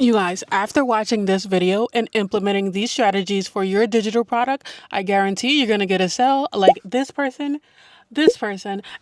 You guys, after watching this video and implementing these strategies for your digital product, I guarantee you're going to get a sale like this person,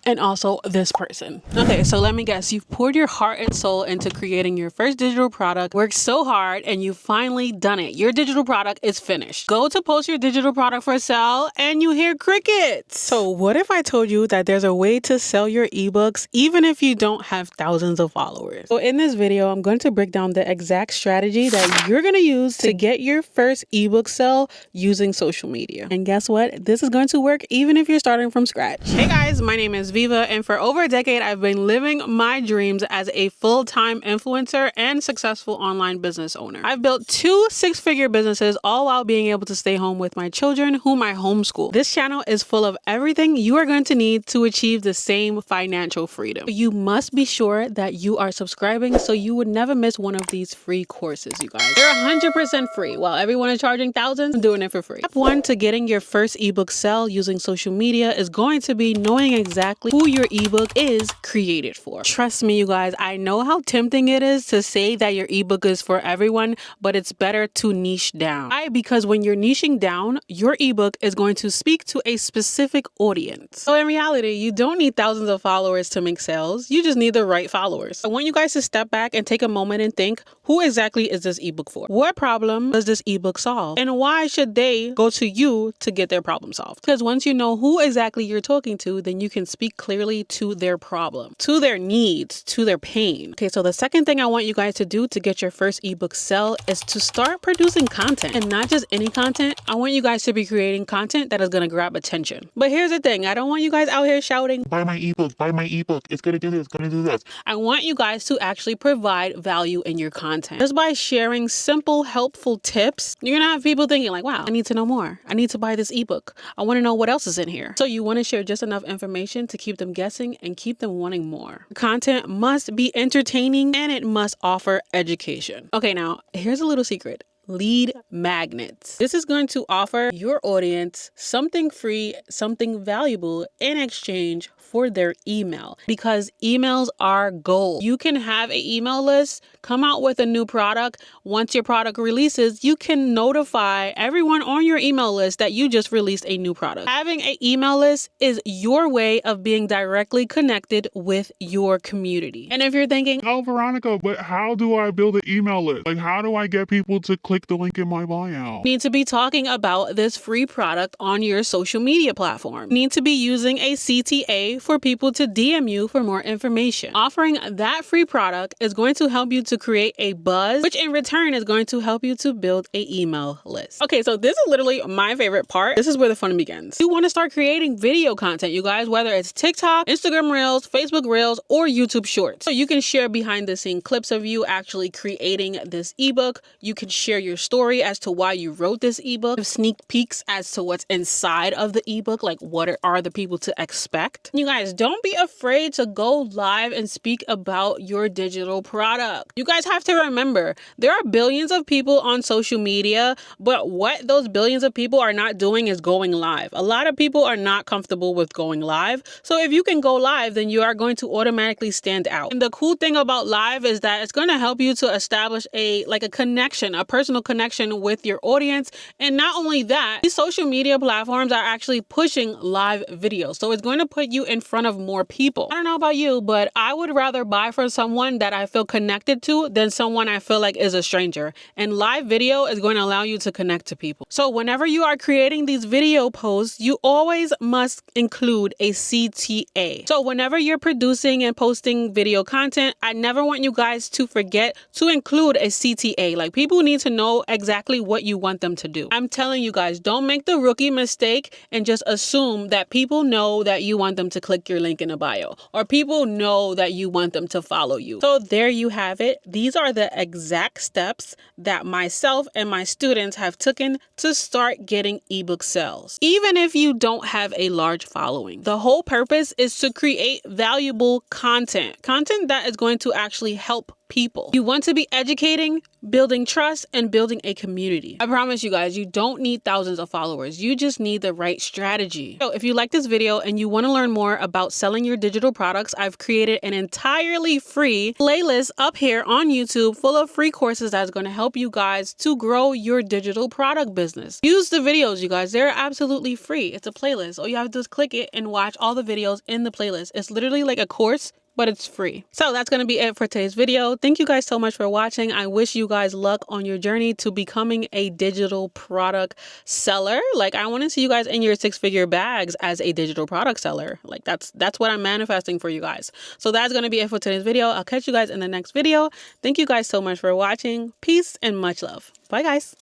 and also this person. Okay, so let me guess. You've poured your heart and soul into creating your first digital product, worked so hard, and you've finally done it. Your digital product is finished. Go to post your digital product for sale, and you hear crickets. So what if I told you that there's a way to sell your ebooks even if you don't have thousands of followers? So in this video, I'm going to break down the exact strategy that you're going to use to get your first ebook sale using social media. And guess what? This is going to work even if you're starting from scratch. Hey guys, my name is Viva, and for over a decade, I've been living my dreams as a full-time influencer and successful online business owner. I've built 2 six-figure businesses, all while being able to stay home with my children, whom I homeschool. This channel is full of everything you are going to need to achieve the same financial freedom. You must be sure that you are subscribing so you would never miss one of these free courses, you guys. They're 100% free. While everyone is charging thousands, I'm doing it for free. Step 1 to getting your first ebook sell using social media is going to be knowing exactly who your ebook is created for. Trust me, you guys, I know how tempting it is to say that your ebook is for everyone, but it's better to niche down. Why? Because when you're niching down, your ebook is going to speak to a specific audience. So in reality, you don't need thousands of followers to make sales. You just need the right followers. I want you guys to step back and take a moment and think, who exactly is this ebook for? What problem does this ebook solve? And why should they go to you to get their problem solved? Because once you know who exactly you're talking to, then you can speak clearly to their problem, to their needs, to their pain. Okay, so the second thing I want you guys to do to get your first ebook sell is to start producing content, and not just any content. I want you guys to be creating content that is going to grab attention. But here's the thing. I don't want you guys out here shouting, buy my ebook, buy my ebook. It's going to do this, it's going to do this. I want you guys to actually provide value in your content. Just by sharing simple, helpful tips, you're going to have people thinking like, wow, I need to know more. I need to buy this ebook. I want to know what else is in here. So you want to share just enough information to keep them guessing and keep them wanting more. Content must be entertaining and it must offer education. Okay, now here's a little secret. Lead magnets. This is going to offer your audience something free, something valuable in exchange for their email, because emails are gold. You can have an email list, come out with a new product. Once your product releases, you can notify everyone on your email list that you just released a new product. Having an email list is your way of being directly connected with your community. And if you're thinking, oh, Veronica, but how do I build an email list? Like, how do I get people to click the link in my bio? You need to be talking about this free product on your social media platform. You need to be using a CTA for people to DM you for more information. Offering that free product is going to help you to create a buzz, which in return is going to help you to build an email list. Okay, so this is literally my favorite part. This is where the fun begins. You want to start creating video content, you guys, whether it's TikTok, Instagram Reels, Facebook Reels, or YouTube Shorts. So you can share behind the scene clips of you actually creating this ebook. You can share your story as to why you wrote this ebook, sneak peeks as to what's inside of the ebook, like what are the people to expect. You guys, don't be afraid to go live and speak about your digital product. You guys have to remember, there are billions of people on social media, but what those billions of people are not doing is going live. A lot of people are not comfortable with going live. So if you can go live, then you are going to automatically stand out. And the cool thing about live is that it's going to help you to establish a connection, a personal connection with your audience. And not only that, these social media platforms are actually pushing live videos. So it's going to put you in front of more people. I don't know about you, but I would rather buy from someone that I feel connected to than someone I feel like is a stranger. And live video is going to allow you to connect to people. So whenever you are creating these video posts, you always must include a CTA. So whenever you're producing and posting video content, I never want you guys to forget to include a CTA. Like, people need to know exactly what you want them to do. I'm telling you guys, don't make the rookie mistake and just assume that people know that you want them to click your link in a bio, or people know that you want them to follow you. So there you have it. These are the exact steps that myself and my students have taken to start getting ebook sales. Even if you don't have a large following, the whole purpose is to create valuable content that is going to actually help people. You want to be educating, building trust, and building a community. I promise you guys, you don't need thousands of followers. You just need the right strategy. So if you like this video and you want to learn more about selling your digital products, I've created an entirely free playlist up here on YouTube full of free courses that's going to help you guys to grow your digital product business. Use the videos, you guys. They're absolutely free. It's a playlist. All you have to do is click it and watch all the videos in the playlist. It's literally like a course, but it's free. So that's going to be it for today's video. Thank you guys so much for watching. I wish you guys luck on your journey to becoming a digital product seller. Like, I want to see you guys in your 6-figure bags as a digital product seller. Like, that's what I'm manifesting for you guys. So that's going to be it for today's video. I'll catch you guys in the next video. Thank you guys so much for watching. Peace and much love. Bye, guys.